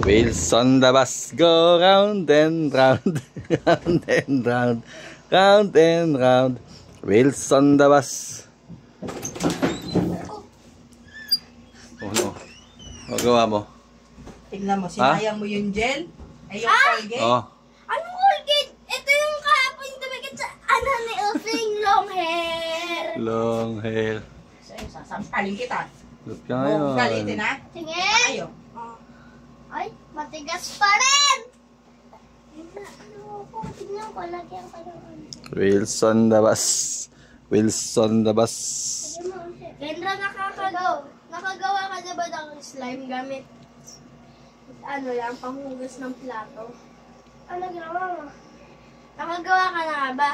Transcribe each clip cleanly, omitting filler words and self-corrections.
Wheels on the bus go round and round, round and round, round and round. Wheels on the bus. Oh no. Magawa mo. Tignan mo, sinayang mo yung gel. Ay, yung Colgate. Oh. Anong Colgate? Ito yung kahapon dumikit sa ano ni Using long hair. Long hair. Sa'yo, sasampalin kita. Look ka ngayon. Galitin ha? Tingin. Ayaw. Ay, matigas pa rin. Tingnan ko, lagyan ko naman. Wheels on the bus. Wheels on the bus. Kendra, nakagawa ka na ba ng slime gamit? Ano lang, panghugas ng plato? Ano ginawa mo? Nakagawa ka na ba?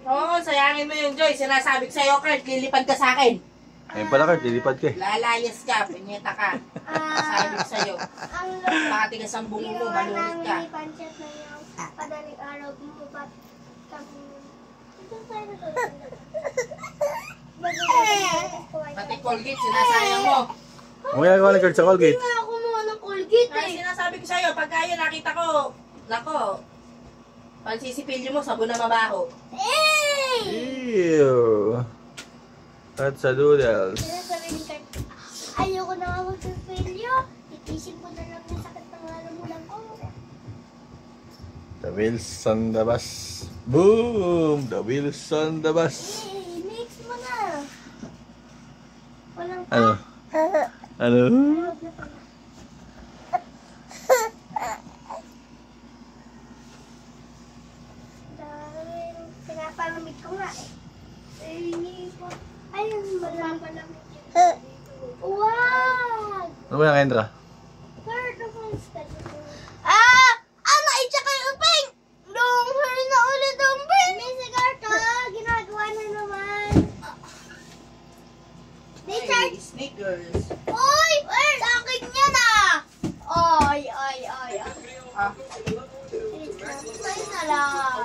Oo, sayangin mo yung Joy. Sinasabi ko sa'yo, Kurt, lilipad ka sa akin. Ayun pala Kurt, lilipad ka eh. Lalayas ka, pinyeta ka. Sabi ko sa'yo. Pakatigas ang bungo mo, Ginawa malunod namin ka. ni Panchat na yung padaling araw mo ba't kami... Ito tayo na Pati Colgate, sinasayang mo. Ang ginagawa ni Kurt sa Colgate? Hindi nga ako kumuha ng Colgate Kaya sinasabi ko sa'yo, pagka yun nakita ko, nako, pansisipilyo mo, sabon na mabaho. Ew. That's a doodles. Sinasabi ni Kurt, ayoko na nga magpipilyo. Titisin ko na lang yung sakit ng lalamunan ko. The wheels on the bus. Boom! The wheels on the bus. Mix mo na. Walang Ano? Ano? pinapalamig ko nga eh. Ayun, malalamig yun. Wow! Ano ba yung Kendra? Bird of Ah! Naitsa kayo uping! Long hair na ulit ang pin! May cigar ka! Ginagawa na naman. Hey, Snickers. Uy! Sa akin yan ah! Ay. Ah, Sa'yo na lang.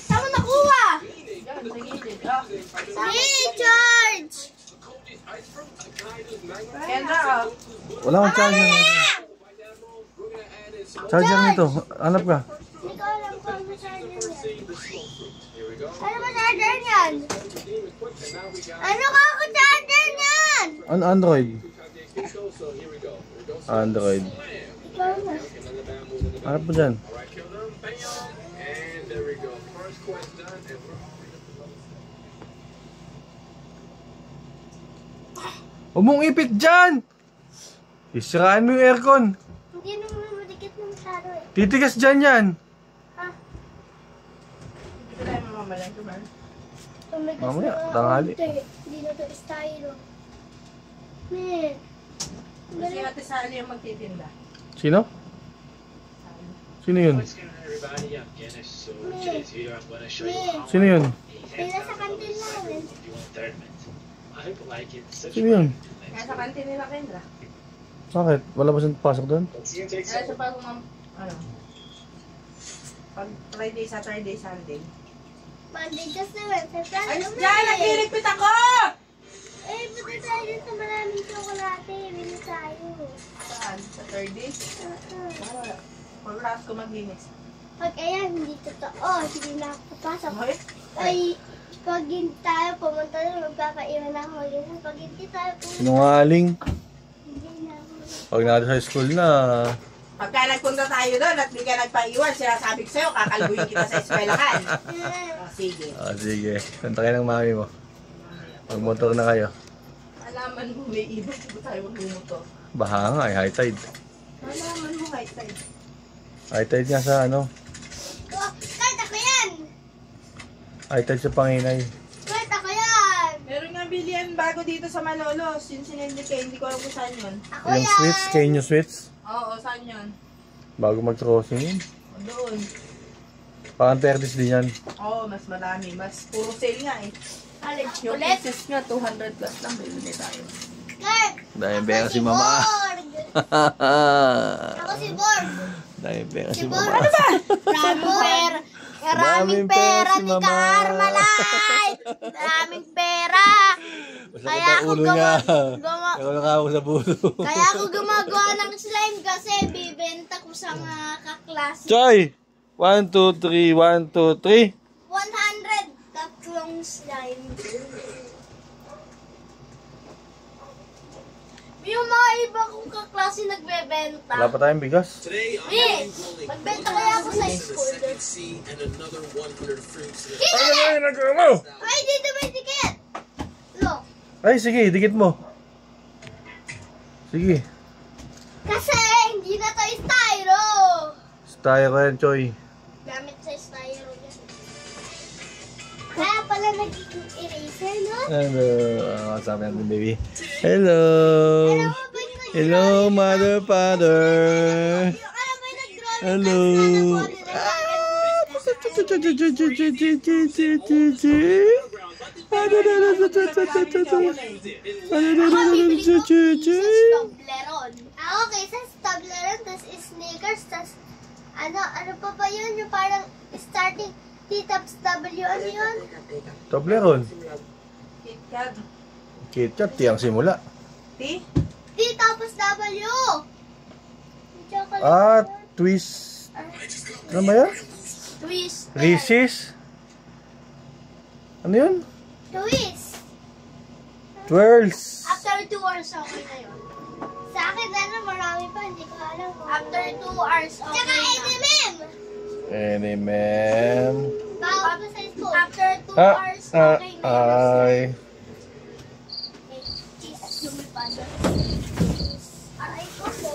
Saan mo nakuha? yan, sa gilid. Ah. Recharge! Kendra, ah. Wala akong charger nito. Charger nito. Hanap ka. Hindi ko alam kung ano charger yan. Ano ba charger yan? Ano ka ako charger yan? Ano Android? Android. Ikaw na. Hanap mo dyan. Huwag mong ipit dyan! Isiraan mo yung aircon. Hindi naman madikit ng masyado eh. Titigas dyan yan. Ha? Hindi ko tayo mamamalay ko ba? Tumigas Mamaya, na tanghali. konti. Hindi na to stylo. Man. Kasi ate Sally yung magtitinda. Sino? Sino yun? Sino yun? Kaya sa kantin namin. Sino yun? Kaya sa kantin nila Kendra. Bakit? Wala ba siyang pasok doon? Kaya sa pag ano, pag Friday, Saturday, Sunday. Monday, just naman. Ayos dyan! Nagliligpit ako! Eh, buti tayo dun sa maraming tsokolate. Bili tayo. Saan? Sa Thursday? Para pag-last ko maglinis. Pag ayan, hindi totoo. Hindi na ako papasok. Okay? Ay, pag hindi tayo pumunta na, magkakaiwan na ako. Pag hindi tayo pumunta, Sinungaling. hindi na ako. Pag natin sa school na, Pagka nagpunta tayo doon at di ka nagpaiwan, sinasabi ko sa'yo, kakalbuhin kita sa eskwelahan. Sige. sige. Kanta kayo ng mami mo. Magmotor na kayo. Alaman mo may ibon, hindi tayo magmumotor. Baha nga eh, high tide. Alaman mo kahit tayo. High tide nga sa ano? Kahit ako yan! High tide sa Panginay. Kahit ako yan! Meron nga bilihan bago dito sa Malolos. Yung sinindi kayo, hindi ko alam kung saan yun. Ako Yung yan! sweets, Kenyo sweets. Oo, saan yun? Bago mag-crossing yun. O, doon. Parang 30s din yan. Oo, mas marami. Mas puro sale nga eh. Yung Ulit? pieces nga, 200 plus lang. Bibili tayo. Kurt! Dahil Ako beka si mama. Borg! Ako si Borg! Daming pera si Siguro, mama. ano ba? Maraming pera si ni Mama. Carmelite! Maraming pera! Masakit ang ulo niya. Kaya ka ako sa bulo. Kaya ako gumagawa ng slime kasi bibenta ko sa mga kaklase. Choy! 1, 2, 3, 1, 2, 3. 100 tatlong slime. Yung mga iba kong kaklase nagbebenta. Wala pa tayong bigas. Magbenta kaya ako sa school. Ano na yung nagawa mo? Ay, dito may ticket! Look. Ay, sige, dikit mo. Sige. Kasi hindi na to styro. Style ko yan, Choy. Gamit sa styro yan. Kaya pala nagiging eraser, no? Hello. Sabi natin, baby. Hello. Hello, mother, father. Yung alam mo yung nag-drawing Hello. Toblerone. Okay, sa Toblerone, tas sneakers, tas ano pa ba yun? Yung parang starting T-Tops W, ano yun? Toblerone. KitKat. KitKat, tiyang simula. Ti? T-Tops W! Chocolate Ah, yun. twist. Ano ba yan? Twist. Reese's? Ano yun? Twist. Twirls. After 2 hours, okay na yun. Sa akin, marami pa, hindi ko alam. After 2 hours, okay na. Tsaka NMM! NMM. Bawal pa sa school. After 2 hours, okay na yun. Ay. Jesus, lumipad. Aray ko po.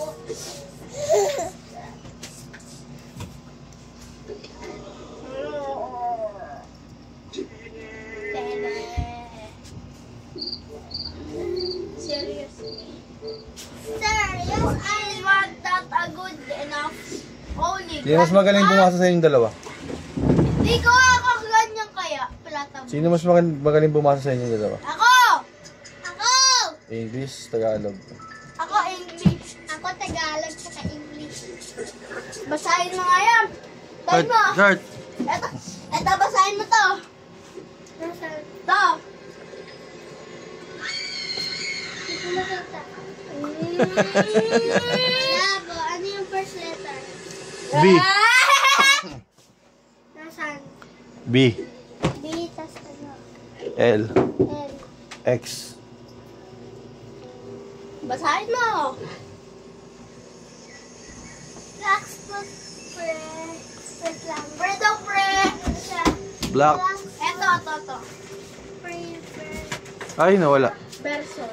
Seriously. Serious? I want that good enough. Only Sino mas magaling bumasa sa inyong dalawa? Hindi ko kakaganyan kaya. Plata mo. Sino mas magaling bumasa sa inyong dalawa? Ako! Ako! English, Tagalog. Ako English. Ako Tagalog saka English. Basahin mo nga yan. Basahin mo. Start. Eto, basahin mo to. Ito. Hindi ko makita. Labo, ano yung first letter? B. Nasaan? B. B, tas ano? L. L. X. Basahin mo. Relax po, pre. Wait lang. Pre daw, pre. Black. Eto. Pre. Ay, nawala. Person.